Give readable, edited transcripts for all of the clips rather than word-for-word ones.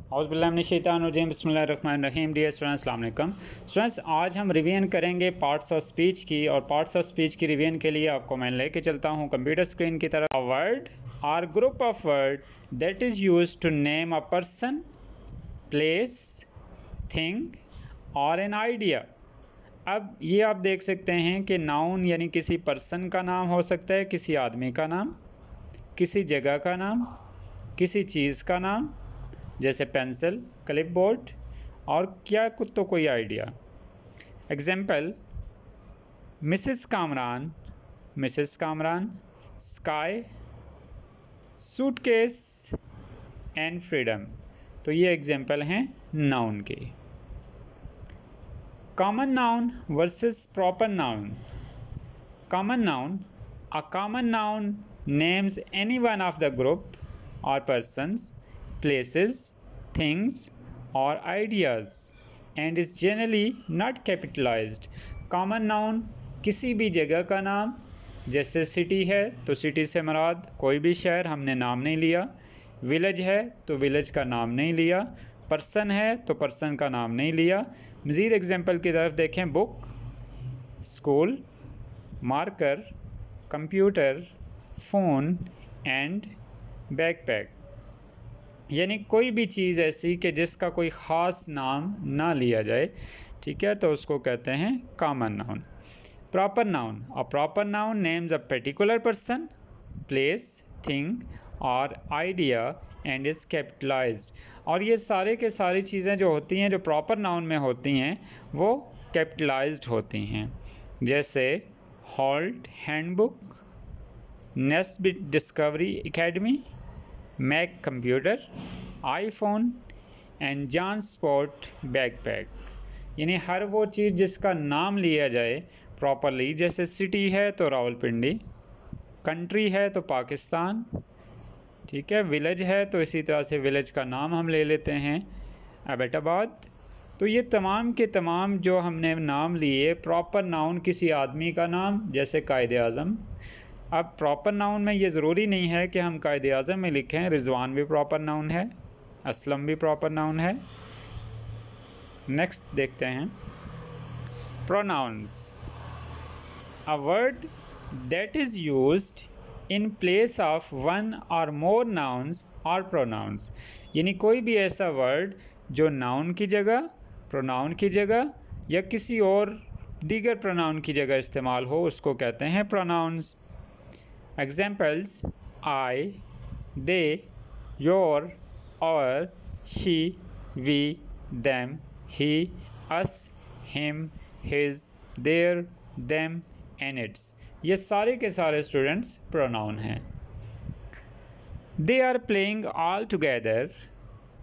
औज़ुबिल्लाहिमिनश्शैतानिर्रजीम बिस्मिल्लाहिर्रहमानिर्रहीम। Dear students, अस्सलाम वालेकुम। स्टूडेंट्स, आज हम रिवीजन करेंगे पार्ट्स ऑफ स्पीच की, और पार्ट्स ऑफ स्पीच की रिवीजन के लिए आपको मैं लेके चलता हूँ कंप्यूटर स्क्रीन की तरफ। A word or group of word that is used to name a person, place, thing or an idea. अब ये आप देख सकते हैं कि नाउन यानी किसी पर्सन का नाम हो सकता है, किसी आदमी का नाम, किसी जगह का नाम, किसी चीज़ का नाम जैसे पेंसिल, क्लिपबोर्ड, और क्या कुछ तो कोई idea. Example: Mrs Kamran, Mrs Kamran, sky, suitcase and freedom. तो ये एग्जाम्पल हैं नाउन के। Common noun versus proper noun. Common noun: a common noun names any one of the group or persons, places, things or ideas and is generally not capitalized. Common noun किसी भी जगह का नाम, जैसे city है तो city से मुराद कोई भी शहर, हमने नाम नहीं लिया। विलेज है तो विलेज का नाम नहीं लिया। पर्सन है तो पर्सन का नाम नहीं लिया। मज़ीद एग्जाम्पल की तरफ देखें: book, school, marker, computer, phone and backpack. यानी कोई भी चीज़ ऐसी कि जिसका कोई ख़ास नाम ना लिया जाए, ठीक है, तो उसको कहते हैं common noun. Proper noun: a proper noun names a particular person, place, thing और आइडिया एंड इज़ कैपिटलाइज्ड। और ये सारे के सारी चीज़ें जो होती हैं, जो प्रॉपर नाउन में होती हैं, वो कैपिटलाइज्ड होती हैं। जैसे Holt Handbook, Nest Discovery Academy, Mac computer, iPhone and JanSport backpack. यानी हर वो चीज़ जिसका नाम लिया जाए प्रॉपरली, जैसे सिटी है तो रावलपिंडी, कंट्री है तो पाकिस्तान, ठीक है, विलेज है तो इसी तरह से विलेज का नाम हम ले लेते हैं अबैटाबाद। तो ये तमाम के तमाम जो हमने नाम लिए प्रॉपर नाउन, किसी आदमी का नाम जैसे कायदे आज़म। अब प्रॉपर नाउन में ये ज़रूरी नहीं है कि हम कायदे आज़म में लिखें, रिजवान भी प्रॉपर नाउन है, असलम भी प्रॉपर नाउन है। नेक्स्ट देखते हैं pronouns. A word that is used in place of one or more nouns और प्रोनाउंस। यानी कोई भी ऐसा वर्ड जो नाउन की जगह, प्रोनाउन की जगह या किसी और दीगर प्रोनाउन की जगह इस्तेमाल हो, उसको कहते हैं pronouns. Examples: I, they, your, our, she, we, them, he, us, him, his, their, them and its. ये सारे के सारे स्टूडेंट्स प्रोनाउन हैं। They are playing all together.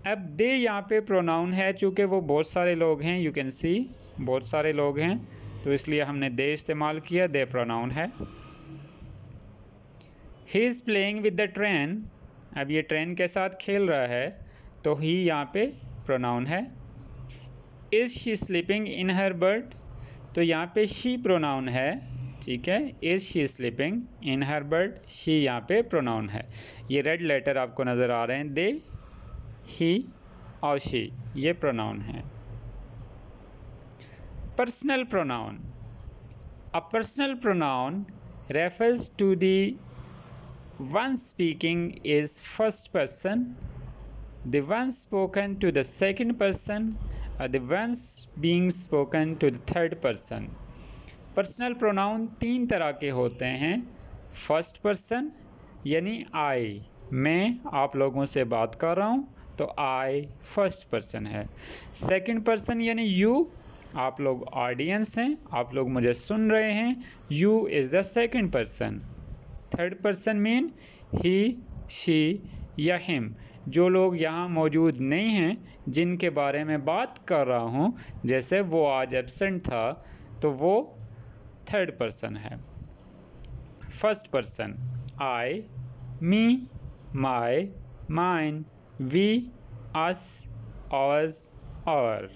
अब दे यहाँ पे प्रोनाउन है, चूँकि वो बहुत सारे लोग हैं, यू कैन सी बहुत सारे लोग हैं, तो इसलिए हमने दे इस्तेमाल किया, दे प्रोनाउन है। He is playing with the train. अब ये ट्रेन के साथ खेल रहा है, तो ही यहाँ पे प्रोनाउन है। Is she sleeping in her bird. तो यहाँ पे शी प्रोनाउन है, ठीक है। Is she sleeping in her bird, she यहाँ पे प्रोनाउन है। ये रेड लेटर आपको नज़र आ रहे हैं, दे, ही और शी, ये प्रोनाउन है। Personal pronoun: a personal pronoun refers to the one speaking is first person, the one spoken to the second person, or the ones being spoken to the third person. Personal pronoun तीन तरह के होते हैं। First person यानी आई, मैं आप लोगों से बात कर रहा हूँ तो आई फर्स्ट पर्सन है। सेकंड पर्सन यानी यू, आप लोग ऑडियंस हैं, आप लोग मुझे सुन रहे हैं, you is the second person. Third person mean he, she या हिम, जो लोग यहाँ मौजूद नहीं हैं, जिनके बारे में बात कर रहा हूँ, जैसे वो आज एब्सेंट था, तो वो थर्ड पर्सन है। First person: I, me, my, mine, we, us, ours, our.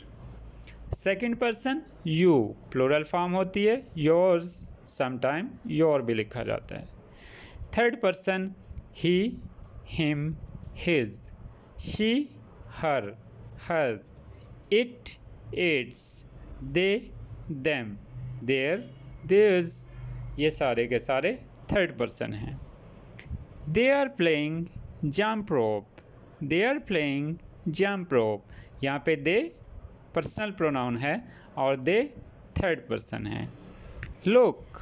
Second person you, plural form होती है, योर्स, समटाइम योर भी लिखा जाता है। Third person he, him, his, she, her, hers, it, its, they, them, their, theirs, ये सारे के सारे थर्ड पर्सन हैं। They are playing jump rope, they are playing jump rope, यहाँ पे they पर्सनल प्रोनाउन है और they थर्ड पर्सन है। Look,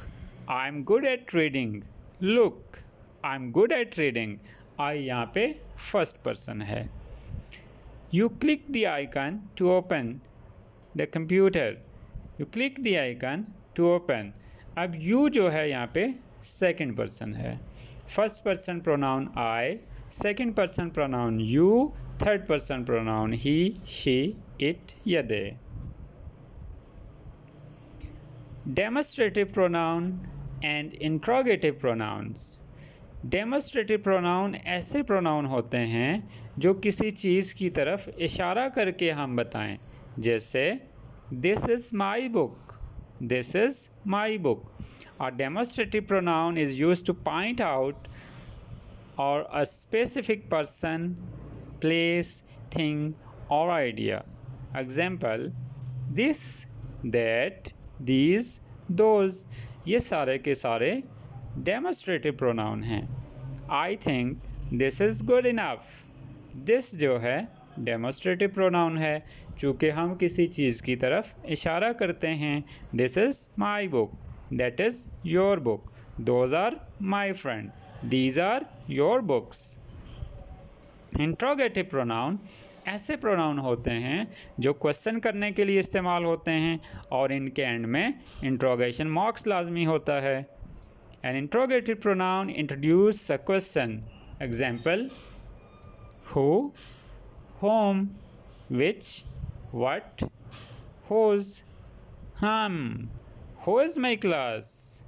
I'm good at reading, look, I'm good at reading, I यहाँ पे फर्स्ट पर्सन है। You click the icon to open the computer, you click the icon to open, अब you जो है यहाँ पे second person है। First person pronoun I, second person pronoun you, third person pronoun he, she, it या they। Demonstrative pronoun and interrogative pronouns। Demonstrative pronoun ऐसे pronoun होते हैं जो किसी चीज़ की तरफ इशारा करके हम बताएं, जैसे this is my book, this is my book. A demonstrative pronoun is used to point out or a specific person, place, thing or idea. Example, this, that, these, those, ये सारे के सारे डेमोस्ट्रेटिव प्रोनाउन हैं। I think this is good enough, this जो है demonstrative pronoun है, चूँकि हम किसी चीज़ की तरफ इशारा करते हैं। This is my book, that is your book, those are my friend, these are your books। Interrogative pronoun ऐसे प्रोनाउन होते हैं जो क्वेश्चन करने के लिए इस्तेमाल होते हैं और इनके एंड में इंट्रोगेशन मार्क्स लाजमी होता है। An interrogative pronoun introduces a question. Example, who, whom, which, what, whose, who is my class,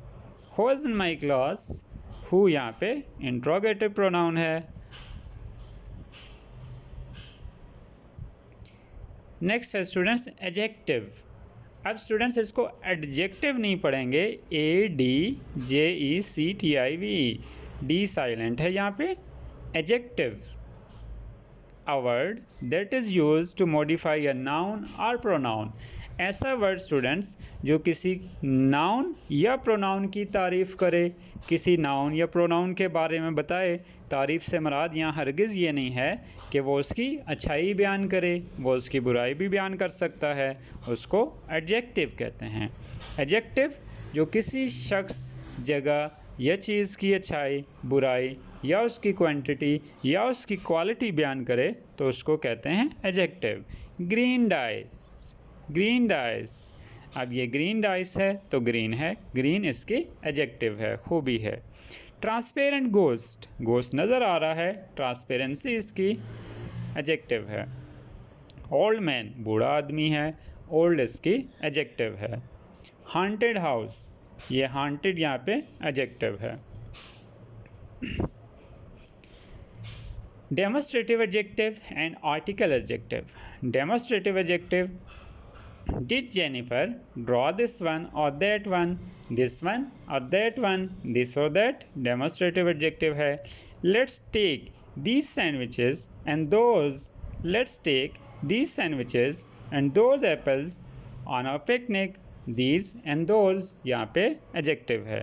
who is in my class, who यहाँ पे interrogative pronoun है। नेक्स्ट है स्टूडेंट्स एडजेक्टिव। अब स्टूडेंट्स इसको एडजेक्टिव नहीं पढ़ेंगे, ADJECTIVE, डी साइलेंट है यहाँ पे। Adjective, a word that is used to modify a noun or pronoun. ऐसा वर्ड स्टूडेंट्स जो किसी नाउन या प्रोनाउन की तारीफ करे, किसी नाउन या प्रोनाउन के बारे में बताए। तारीफ से मुराद यहाँ हरगिज़ ये नहीं है कि वो उसकी अच्छाई बयान करे, वो उसकी बुराई भी बयान कर सकता है, उसको एडजेक्टिव कहते हैं। एडजेक्टिव जो किसी शख्स, जगह या चीज़ की अच्छाई, बुराई या उसकी क्वांटिटी या उसकी क्वालिटी बयान करे तो उसको कहते हैं adjective. Green dice, green dice, अब ये ग्रीन डाइस है तो ग्रीन है, ग्रीन इसकी एडजेक्टिव है, खूबी है। ट्रांसपेरेंट गोस्ट, गोस्ट नज़र आ रहा है, ट्रांसपेरेंसी इसकी एडजेक्टिव है। ओल्ड मैन, बूढ़ा आदमी है, ओल्ड इसकी एडजेक्टिव है। हांटेड हाउस, ये हांटेड यहाँ पे एडजेक्टिव है। Demonstrative adjective and article adjective. Demonstrative adjective, did Jennifer draw this one or that one, this one or that one, this or that, demonstrative adjective है। Let's take these sandwiches and those, let's take these sandwiches and those apples on our picnic, these and those यहाँ पे adjective है।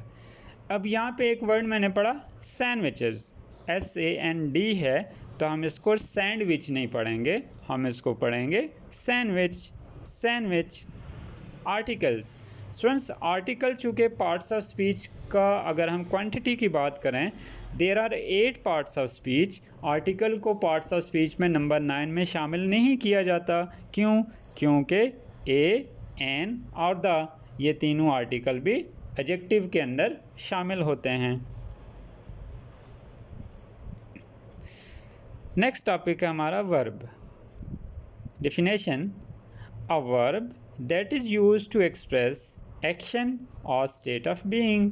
अब यहाँ पे एक word मैंने पढ़ा sandwiches, SAND है, तो हम इसको सैंडविच नहीं पढ़ेंगे, हम इसको पढ़ेंगे sandwich, sandwich. Articles, students article चूँकि पार्ट्स ऑफ स्पीच का अगर हम क्वांटिटी की बात करें, there are 8 parts of speech. Article को पार्ट्स ऑफ स्पीच में नंबर 9 में शामिल नहीं किया जाता। क्यों? क्योंकि ए, एन और द, ये तीनों आर्टिकल भी एडजेक्टिव के अंदर शामिल होते हैं। नेक्स्ट टॉपिक है हमारा verb. Definition, a verb that is used to express action or state of being.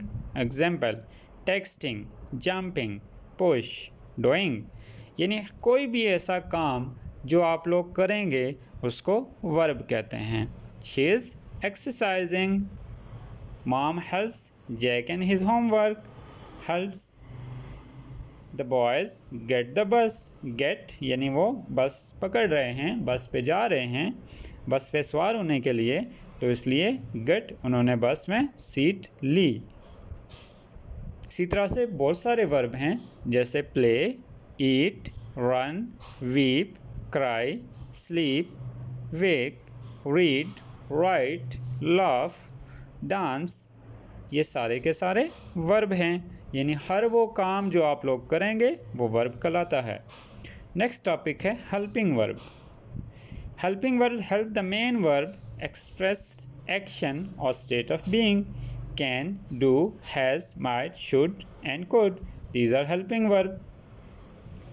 Example, texting, jumping, push, doing, यानी कोई भी ऐसा काम जो आप लोग करेंगे उसको verb कहते हैं। She is exercising, mom helps Jack in his homework, helps the boys get the bus. Get यानी वो बस पकड़ रहे हैं, बस पे जा रहे हैं, बस पे सवार होने के लिए, तो इसलिए गेट उन्होंने बस में सीट ली। इसी तरह से बहुत सारे वर्ब हैं, जैसे प्ले, ईट, रन, वीप, क्राई, स्लीप, वेक, रीड, राइट, लाफ, डांस। ये सारे के सारे वर्ब हैं, यानी हर वो काम जो आप लोग करेंगे वो वर्ब कहलाता है। नेक्स्ट टॉपिक है helping verb. Helping verb help the main verb express action और state of being. Can, do, has, might, should and could, these are helping verb.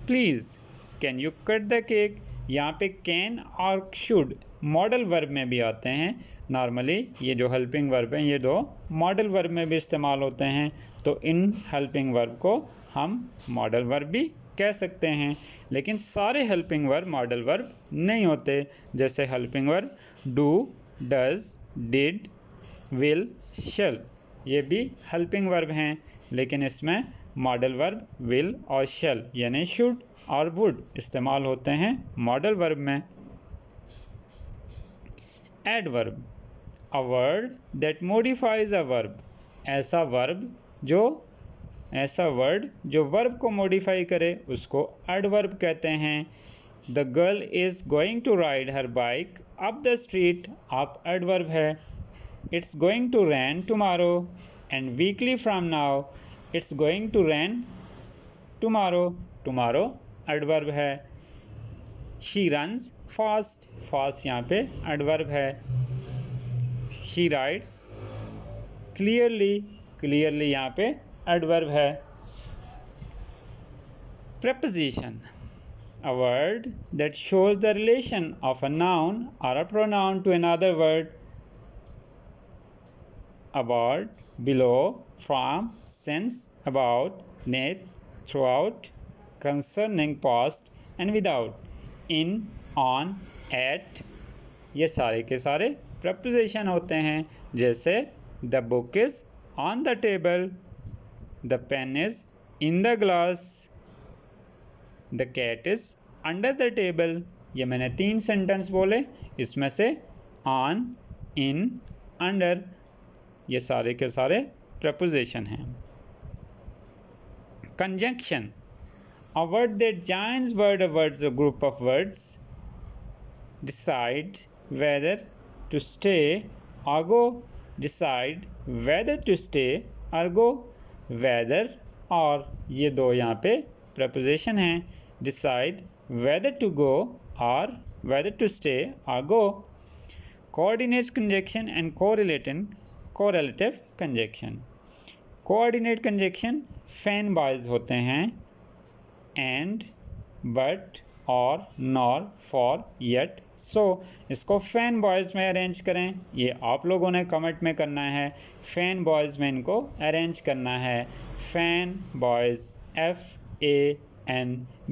Please, can you cut the cake. यहाँ पे can और should model verb में भी आते हैं। Normally ये जो हेल्पिंग वर्ब हैं ये दो मॉडल वर्ब में भी इस्तेमाल होते हैं, तो इन हेल्पिंग वर्ब को हम मॉडल वर्ब भी कह सकते हैं। लेकिन सारे हेल्पिंग वर्ब मॉडल वर्ब नहीं होते, जैसे helping verb do, does, did, will, shall, ये भी हेल्पिंग वर्ब हैं, लेकिन इसमें मॉडल वर्ब विल और शैल यानी शुड और वुड इस्तेमाल होते हैं मॉडल वर्ब में। Adverb, a word that modifies a verb। ऐसा वर्ड जो वर्ब को मॉडिफाई करे उसको एडवर्ब कहते हैं। The girl is going to ride her bike up the street, up adverb है। It's going to rain tomorrow and weekly from now, it's going to rain tomorrow, tomorrow adverb है। She runs fast, fast यहाँ पे adverb है। She writes clearly, clearly यहाँ पे adverb है। Preposition, a word that shows the relation of a noun or a pronoun to another word। About, below, from, since, about, neath, throughout, concerning, past and without, in, on, at, ये सारे के सारे preposition होते हैं। जैसे the book is on the table, the pen is in the glass, the cat is under the table. ये मैंने 3 sentence बोले, इसमें से ऑन, इन, अंडर ये सारे के सारे प्रपोजिशन हैं। Conjunction, a word that joins word or words, a group of words, decide whether to stay or go, decide whether to stay or go, whether और ये दो यहाँ पे प्रपोजिशन हैं, decide whether to go और whether to stay or go। coordinate conjunction and correlative conjunction। coordinate conjunction fan boys होते हैं, and, but, और, nor, for, yet, so। इसको फैन बॉयज़ में अरेंज करें, ये आप लोगों ने कमेंट में करना है। फैन बॉयज़ में इनको अरेंज करना है। Fan boys,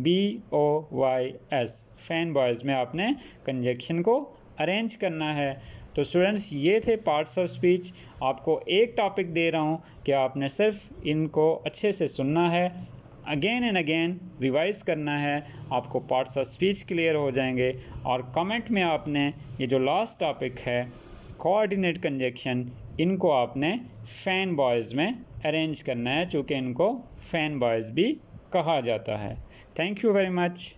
FANBOYS, fan boys में आपने कंजक्शन को अरेंज करना है। तो स्टूडेंट्स ये थे पार्ट्स ऑफ स्पीच। आपको एक टॉपिक दे रहा हूँ कि आपने सिर्फ इनको अच्छे से सुनना है, अगेन एंड अगेन रिवाइज करना है, आपको पार्ट्स ऑफ स्पीच क्लियर हो जाएंगे। और कमेंट में आपने ये जो लास्ट टॉपिक है कोऑर्डिनेट कंजक्शन, इनको आपने फैन बॉयज़ में अरेंज करना है, चूँकि इनको फैन बॉयज़ भी कहा जाता है। Thank you very much.